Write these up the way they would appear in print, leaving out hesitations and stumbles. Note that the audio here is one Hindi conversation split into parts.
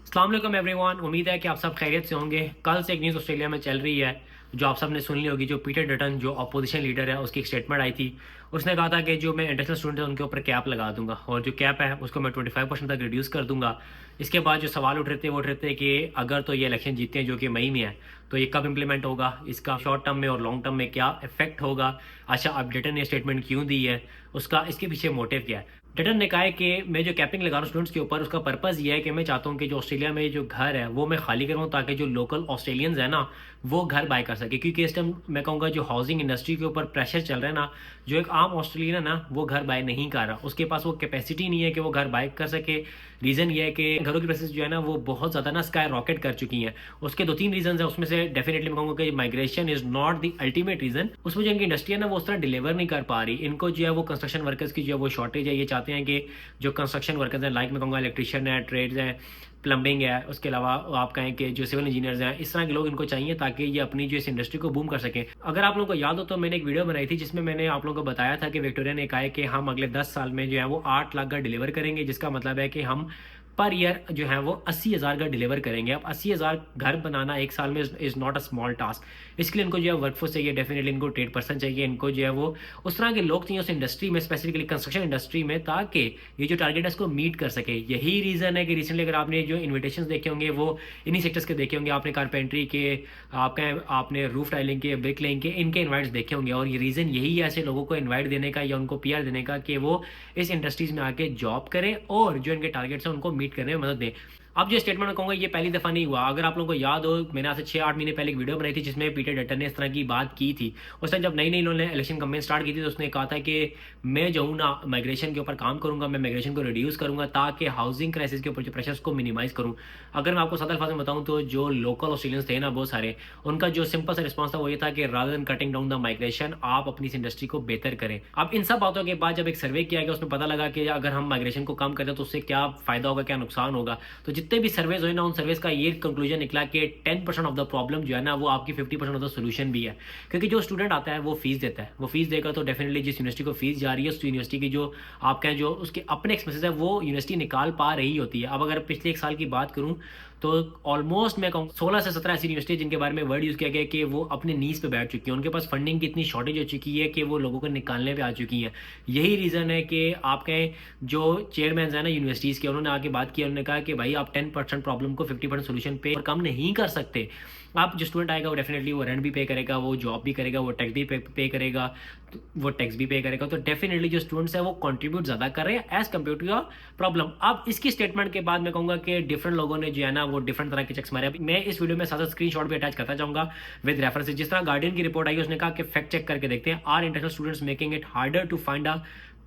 अस्सलाम वालेकुम एवरीवन। उम्मीद है कि आप सब खैरियत से होंगे। कल से एक न्यूज़ ऑस्ट्रेलिया में चल रही है जो आप सब ने सुन ली होगी। जो पीटर डटन जो अपोजिशन लीडर है उसकी एक स्टेटमेंट आई थी। उसने कहा था कि जो मैं इंटरनेशनल स्टूडेंट है उनके ऊपर कैप लगा दूंगा और जो कैप है उसको मैं 25% तक रिड्यूस कर दूंगा। इसके बाद जो सवाल उठ रहे थे वो उठ रहे थे कि अगर तो ये इलेक्शन जीते हैं जो कि मई में है तो ये कब इंप्लीमेंट होगा, इसका शॉर्ट टर्म में और लॉन्ग टर्म में क्या इफेक्ट होगा। अच्छा, अब डटन ने स्टेटमेंट क्यों दी है, उसका इसके पीछे मोटिव क्या है। डटन ने कहा है कि मैं जो कैपिंग लगा रहा हूँ स्टूडेंट्स के ऊपर उसका पर्पज़ ये है कि मैं चाहता हूँ कि जो ऑस्ट्रेलिया में जो घर है वो मैं खाली करूँ ताकि जो लोकल ऑस्ट्रेलियंस है ना वो घर बाय कर सके। क्योंकि इस टाइम मैं कहूँगा जो हाउसिंग इंडस्ट्री के ऊपर प्रेशर चल रहा है ना, जो एक आम ऑस्ट्रेलियन है ना वो घर बाय नहीं कर रहा, उसके पास वो कैपेसिटी नहीं है कि वो घर बाय कर सके। रीज़न ये है कि घरों की प्राइसेस जो है ना वो बहुत ज़्यादा ना स्काई रॉकेट कर चुकी हैं। उसके दो तीन रीजन है, उसमें से डेफिनेटली मैं कहूँगा कि migration is not the ultimate reason. उसमें जो इनकी इंडस्ट्री है ना वो उस तरह डिलीवर नहीं कर पा रही। इनको जो है वो कंस्ट्रक्शन वर्कर्स की जो है वो शॉर्टेज है। ये चाहते हैं कि जो कंस्ट्रक्शन वर्कर्स हैं, लाइक मैं कहूँगा इलेक्ट्रिशियन है, ट्रेड्स हैं, प्लम्बिंग है, उसके अलावा आप कहें कि जो सिविल इंजीनियर्स हैं, इस तरह के लोग इनको चाहिए ताकि ये अपनी जो इस इंडस्ट्री को बूम कर सकें। अगर आप लोगों को याद हो तो मैंने एक वीडियो बनाई थी जिसमें मैंने आप लोगों को बताया था कि विक्टोरिया ने कहा है कि हम अगले 10 साल में जो है वो 8 लाख घर डिलीवर करेंगे, जिसका मतलब है कि हम पर ईयर जो है वो 80,000 घर डिलीवर करेंगे। अब 80,000 घर बनाना एक साल में is not a small task. इसके लिए इनको जो है वर्कफोर्स चाहिए, डेफिनेटली इनको ट्रेड पर्सन चाहिए, इनको जो है वो उस तरह के लोग चाहिए उस इंडस्ट्री में, स्पेसिफिकली कंस्ट्रक्शन इंडस्ट्री में, ताकि ये जो टारगेट है इसको मीट कर सके। यही रीज़न है कि रिसेंटली अगर आपने जो इन्विटेशन देखे होंगे वो इन्हीं सेक्टर्स के देखे होंगे। आपने कारपेंट्री के, आपने रूफ टाइलिंग के, ब्रिक लेइंग के, इनके इन्वाइट्स देखे होंगे। और ये रीज़न यही है ऐसे लोगों को इन्वाइट देने का या उनको पीआर देने का कि वो इस इंडस्ट्रीज़ में आके जॉब करें और जो इनके टारगेट्स हैं उनको मीट करने में मदद दें। अब जो स्टेटमेंट मैं कहूँगा ये पहली दफ़ा नहीं हुआ। अगर आप लोगों को याद हो, मैंने आज से 6-8 महीने पहले एक वीडियो बनाई थी जिसमें पीटर डटन ने इस तरह की बात की थी। उस टाइम जब नई नई इन्होंने इलेक्शन कैंपेन स्टार्ट की थी तो उसने कहा था कि मैं जो हूँ ना माइग्रेशन के ऊपर काम करूँगा, मैं माइग्रेशन को रिड्यूस करूँगा ताकि हाउसिंग क्राइसिस के ऊपर जो प्रेशर्स को मिनिमाइज़ करूँ। अगर मैं आपको सादा अल्फाज में बताऊँ तो जो लोकल ऑस्ट्रेलियंस थे ना बहुत सारे, उनका जो सिंपल सा रिस्पॉन्स था वो ये था कि rather than cutting down the migration, आप अपनी इस इंडस्ट्री को बेहतर करें। अब इन सब बातों के बाद जब एक सर्वे किया गया उसमें पता लगा कि अगर हम माइग्रेशन को कम करें तो उससे क्या फ़ायदा होगा, क्या नुकसान होगा। तो जितने भी सर्वेज हुए ना उन सर्वेस का ये कंक्लूजन निकला कि 10% ऑफ द प्रॉब्लम जो है ना वो आपकी 50% ऑफ द सोल्यूशन भी है। क्योंकि जो स्टूडेंट आता है वो फीस देता है, वो फीस देगा तो डेफिनेटली जिस यूनिवर्सिटी को फीस जा रही है उस यूनिवर्सिटी की जो आप कहें जो उसके अपने एक्सपेंसेस है वो यूनिवर्सिटी निकाल पा रही होती है। अब अगर पिछले एक साल की बात करूं तो ऑलमोस्ट मैं कहूँ 16 से 17 ऐसी यूनिवर्सिटी जिनके बारे में वर्ड यूज़ किया गया कि वो अपने नीज पे बैठ चुकी हैं, उनके पास फंडिंग की इतनी शॉर्टेज हो चुकी है कि वो लोगों को निकालने पे आ चुकी हैं। यही रीज़न है कि आप कहें जो चेयरमैन हैं ना यूनिवर्सिटीज़ के, उन्होंने आके बात की, उन्होंने कहा कि भाई आप 10% प्रॉब्लम को 50% सोल्यूशन पे और कम नहीं कर सकते। आप जो स्टूडेंट आएगा वो डेफिनेटली वो रेंट भी पे करेगा, वो जॉब भी करेगा, वो टैक्स भी पे करेगा, तो वो टैक्स भी पे करेगा। तो डेफिनेटली जो स्टूडेंट्स है वो कंट्रीब्यूट ज़्यादा कर रहे हैं as compare to your problem. अब इसकी स्टेटमेंट के बाद मैं कहूँगा कि डिफरेंट लोगों ने जो है ना वो डिफरेंट तरह के चेक्स मारे। मैं इस वीडियो में साथ स्क्रीनशॉट भी अटैच करता जाऊँगा विद रेफरेंसेस। जिस तरह गार्डियन की रिपोर्ट आई उसने कहा कि फैक्ट चेक करके देखते हैं, are international students making it harder to find a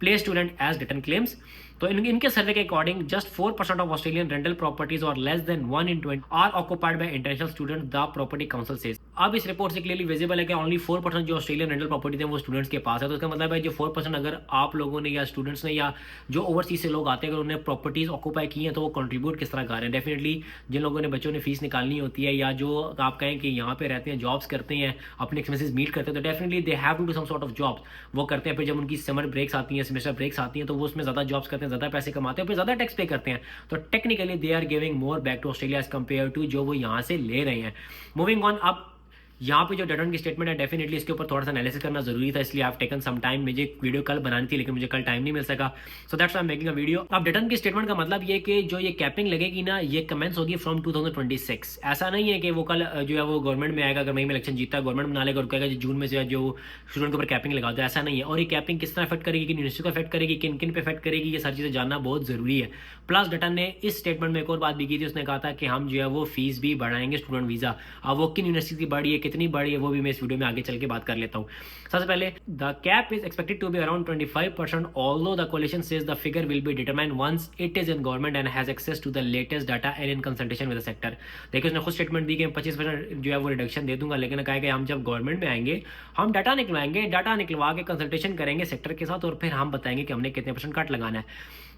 play student as detain claims. तो इनके सर्वे के according just 4% of Australian rental properties और less than 1 in 20 are occupied by international student, the property council says. अब इस रिपोर्ट से क्लियरली विजिबल है कि ओनली 4% जो ऑस्ट्रेलियन रेंटल प्रॉपर्टीज हैं वो स्टूडेंट्स के पास है। तो इसका मतलब है जो 4% अगर आप लोगों ने या स्टूडेंट्स ने या जो ओवरसीज से लोग आते हैं अगर उन्होंने प्रॉपर्टीज ऑक्यूपाई की हैं तो वो कंट्रीब्यूट किस तरह कर रहे हैं। डेफिनेटली जिन लोगों ने बच्चों ने फीस निकालनी होती है या जो आप कहें कि यहाँ पे रहते हैं, जॉब्स करते हैं, अपने एक्सपेंसेस मीट करते हैं, तो definitely they have to do some sort of jobs वो करते हैं। फिर जब उनकी समर ब्रेक्स आती हैं, सेमेस्टर ब्रेक्स आती हैं तो वो उसमें ज़्यादा जॉब्स करते हैं, ज़्यादा पैसे कमाते हैं, फिर ज़्यादा टैक्स पे करते हैं। तो technically they are giving more back to Australia as compare to जो वो यहाँ से ले रहे हैं। मूविंग ऑन, अब यहाँ पे जो डटन की स्टेटमेंट है डेफिनेटली इसके ऊपर थोड़ा सा एनालिसिस करना जरूरी था, इसलिए आई टेकन सम टाइम। मुझे वीडियो कल बनानी थी लेकिन मुझे कल टाइम नहीं मिल सका, so that's I am making a video. अब डटन की स्टेटमेंट का मतलब ये कि जो ये कैपिंग लगेगी ना ये कमेंस होगी फ्रॉम 2026। ऐसा नहीं है कि वो कल जो है वो गवर्नमेंट में आएगा, अगर मई में इलेक्शन जीता है गवर्नमेंट बना लेगा और कहेगा जून में से जो स्टूडेंट के ऊपर कैपिंग लगा दो, ऐसा नहीं है। और ये कैपिंग किस तरह इफेक्ट करेगी, किन यूनिवर्सिटी को इफेक्ट करेगी, किन किन पे इफेक्ट करेगी, ये सारी चीज़ें जानना बहुत जरूरी है। प्लस डटन ने इस स्टेटमेंट में एक और बात भी की थी, उसने कहा था कि हम जो है वो फीस भी बढ़ाएंगे स्टूडेंट वीज़ा। अब वो किन यूनिवर्सिटी की बढ़ी है, कितनी बढ़ी है, वो भी मैं इस वीडियो में आगे चल के बात कर लेता हूँ। सबसे पहले the cap is expected to be around 25%, although the coalition says the figure will be determined once it is in government and has access to the latest data and in consultation with the sector. देखिए उसने खुद स्टेटमेंट दी कि 25% जो है वो रिडक्शन दे दूंगा, लेकिन कहा कि हम जब गवर्नमेंट में आएंगे हम डाटा निकलवाएंगे, डाटा निकलवा के कंसल्टेशन करेंगे सेक्टर के साथ और फिर हम बताएंगे कि हमने कितने % कट लगाना है।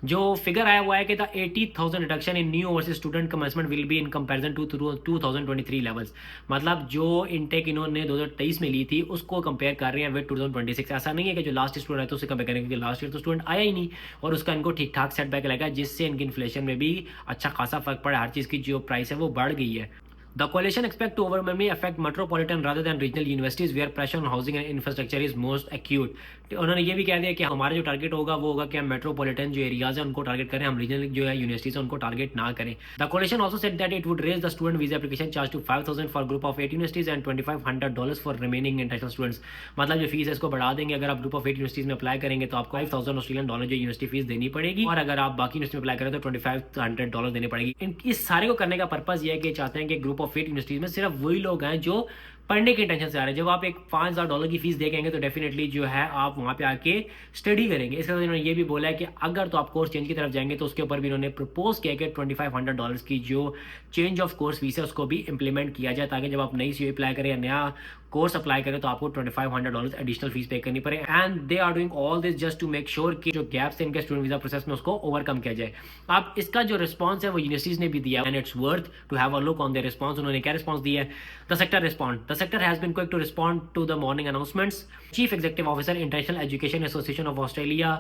जो फिगर आया हुआ है कि the 80,000 reduction in new overseas student commencement will be in comparison to 2023 levels. मतलब जो इनटेक इन्होंने 2023 में ली थी उसको कंपेयर कर रहे हैं विद 2026। ऐसा नहीं है कि जो लास्ट स्टूडेंट है तो उससे कंपेयर करेंगे, क्योंकि लास्ट ईयर तो स्टूडेंट आया ही नहीं और उसका इनको ठीक ठाक सेटबैक लगा, जिससे इनकी इन्फ्लेशन में भी अच्छा खासा फर्क पड़ा, हर चीज़ की जो प्राइस है वो बढ़ गई है। The coalition expect to overwhelmingly affect metropolitan rather than regional universities where pressure on housing and infrastructure is most acute। तो उन्होंने ये भी कह दिया कि हमारा जो टारगेट होगा वो होगा कि हम मेट्रोपॉलिटन जो एरियाज है उनको टारगेट करें, हम रीजनल जो है यूनिवर्सिटीज उनको टारगेट ना करें। The कोalition also said that it would raise the student visa application charge to 5,000 for group of 8 universities and $2,500 for remaining international students। मतलब जो फीस है इसको बढ़ा देंगे, अगर आप ग्रुप ऑफ 8 यूनिवर्सिटीज में अप्लाई करेंगे तो आपको $5,000 जो यूनिवर्सिटी फीस देनी पड़ेगी, और अगर आप बाकी यूनिवर्सिटी में अप्लाई करें तो $2,500 देनी पड़ेगी। इस सारे को करने का पर्पज ये है कि चाहते हैं कि ग्रुप ऑफ 8 यूनिवर्सिटीज में सिर्फ वही लोग हैं जो पढ़ने की टेंशन से आ रहे हैं। जब आप एक $5,000 की फीस देंगे तो डेफिनेटली जो है आप वहाँ पे आके स्टडी करेंगे। इसके साथ इन्होंने ये भी बोला है कि अगर तो आप कोर्स चेंज की तरफ जाएंगे तो उसके ऊपर भी इन्होंने प्रपोज किया कि $2,500 की जो चेंज ऑफ कोर्स फीस है उसको भी इंप्लीमेंट किया जाए, ताकि जब आप नई सी अप्लाई करें या नया कोर्स अप्लाई करें तो आपको $2,500 एडिशनल फीस पे करनी पड़े। And they are doing all this just to make sure कि जो गैप्स है इनके स्टूडेंट वीजा प्रोसेस में उसको ओवरकम किया जाए। अब इसका जो रिस्पॉन्स है वो यूनिवर्सिटीज ने भी दिया and it's worth to have a look on the response. उन्होंने क्या रिस्पॉन्स दिया है? The sector respond. The sector has been quick to respond to the morning announcements. Chief Executive Officer, International Education Association of Australia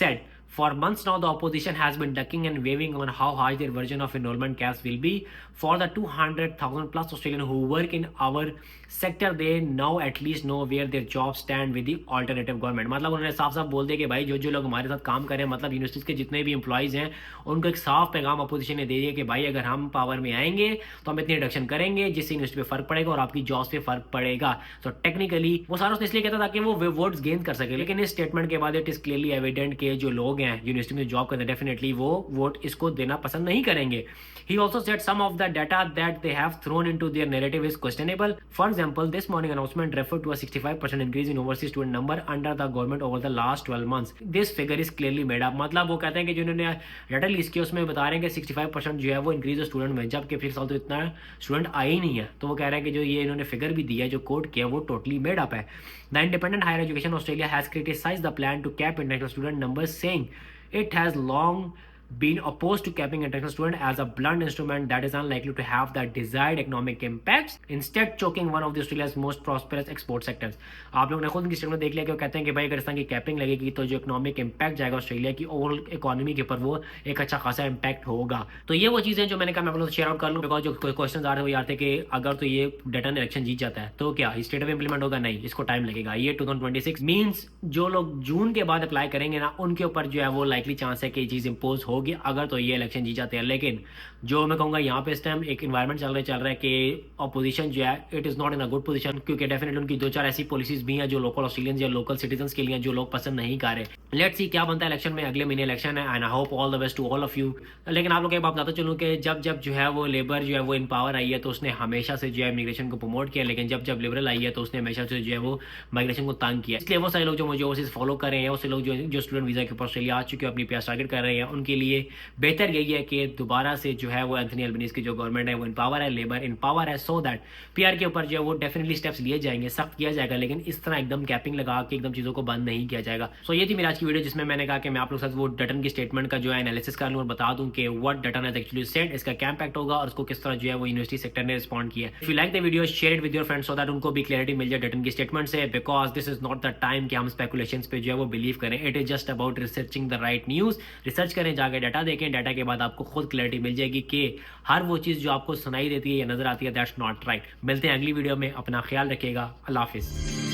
said, for months now, the opposition has been ducking and waving on how high their version of enrollment caps will be. For the 200,000 plus Australians who work in our sector, they now at least know where their jobs stand with the alternative government। मतलब उन्होंने साफ साफ बोल दिया कि भाई जो जो लोग हमारे साथ काम कर रहे हैं, मतलब यूनिवर्सिटीज़ के जितने भी एम्प्लॉइज़ हैं, उनको एक साफ पैगाम अपोजिशन ने दे दिया कि भाई अगर हम पावर में आएंगे तो हम इतनी रिडक्शन करेंगे जिससे यूनिवर्सिटी पे फर्क पड़ेगा और आपकी जॉब्स पे फर्क पड़ेगा। तो टेक्निकली वो सारा उसने इसलिए कहता था कि वो वोट्स गेन कर सके, लेकिन इस स्टेटमेंट के बाद इट इज़ क्लियरली एविडेंट कि जो लोग हैं यूनिवर्सिटी में जॉब करते हैं डेफिनेटली वो वोट इसको देना पसंद नहीं करेंगे। He also said some of the data that they have thrown into their narrative is questionable. For example, this morning announcement referred to a 65% increase in overseas student number under the government over the last 12 months. This figure is clearly made up। मतलब वो कहते हैं कि जिन्होंने डाटा रिलीज किया उसमें बता रहे हैं कि 65% जो है वो इंक्रीज है स्टूडेंट में, जबकि फिर साल तो इतना स्टूडेंट आए ही नहीं है। तो वो कह रहे हैं कि जो ये इन्होंने फिगर भी दिया है, जो कोट किया, वो टोटली मेड अप है। The independent higher education Australia has criticised the plan to cap international student numbers, saying it has long been opposed to capping international student as a blunt instrument that is unlikely to have the desired economic impacts, instead choking one of the Australia's most prosperous export sectors। आप लोगों ने खुद इनकी स्टेटमेंट देख लिया कि वो कहते हैं कि भाई अगर इस तरह की कैपिंग लगेगी तो जो इकोनॉमिक इम्पैक्ट जाएगा ऑस्ट्रेलिया की ओवरऑल इकोनॉमी के ऊपर वो एक अच्छा खासा इम्पैक्ट होगा। तो ये वो चीज़ें जो मैंने कहा मैं आप लोगों से शेयर आउट कर लूँ, बिकॉज जो क्वेश्चन आ रहे हैं वो यार थे कि अगर तो ये डटन इलेक्शन जीत जाता है तो क्या स्टेट में इंप्लीमेंट होगा? नहीं, इसको टाइम लगेगा। ये 2026 मीन्स जो लोग जून के बाद अप्लाई करेंगे ना उनके ऊपर जो है वो लाइकली चांस है कि ये चीज़ इम्पोज होगी अगर तो ये इलेक्शन जीत जाते हैं। लेकिन जो मैं कहूँगा यहाँ पे इस टाइम एक इन्वायरमेंट चल रहा है कि अपोजिशन जो है it is not in a good position, क्योंकि डेफिनेटली उनकी दो चार ऐसी पॉलिसीज भी हैं जो लोकल ऑस्ट्रेलियंस या लोकल सिटीजन्स के लिए जो लोग पसंद नहीं कर रहे। लेट्स सी क्या बनता है इलेक्शन में। अगले महीने इलेक्शन है and I hope all the best to all of you. लेकिन आप लोग एक बात बताता चलूँ कि जब जब जो है वो लेबर जो है वो इन पावर आई है तो उसने हमेशा से जो है इमिग्रेशन को प्रमोट किया, लेकिन जब जब लिबरल आई है तो उसने हमेशा से जो है वो माइग्रेशन को तंग किया। इसलिए वो सारे लोग जो मुझे ओवरसीज फॉलो कर रहे हैं, वो लोग जो स्टूडेंट वीज़ा के ऊपर ऑस्ट्रेलिया आ चुके हैं अपनी प्यास टारगेट कर रहे हैं, उनके लिए बेहतर यही है कि दोबारा से जो है वो एंथनी अल्बनीज़ की जो गवर्नमेंट है वो इन पावर है, लेबर इन पावर है, सो दैट पीआर के ऊपर जो है वो डेफिनेटली स्टेप्स लिए जाएंगे, सख्त किया जाएगा, लेकिन इस तरह एकदम कैपिंग लगा के एकदम चीज़ों को बंद नहीं किया जाएगा। सो ये थी मेरी आज की वीडियो जिसमें मैंने कहा कि मैं आप लोग साथ वो डटन की स्टेटमेंट का जो है एनालिसिस कर लूँ और बता दूँ कि what Dutton has actually said, इसका क्या इंपैक्ट होगा और उसको किस तरह जो है वो यूनिवर्सिटी सेक्टर ने रिस्पॉन्ड किया। If you like the video share it with your friends so that उनको भी क्लैरिटी मिल जाए डटन की स्टेटमेंट से, because this is not the time कि हम स्पेकुलेशंस पे जो है वो बिलीव करें। It is just about researching the right news. Research करें, जाके डाटा देखें, डाटा के बाद आपको खुद क्लैरिटी मिल जाएगी कि हर वो चीज़ जो आपको सुनाई देती है या नजर आती है दैट्स नॉट राइट। मिलते हैं अगली वीडियो में, अपना ख्याल रखिएगा, अल्लाह हाफिज़।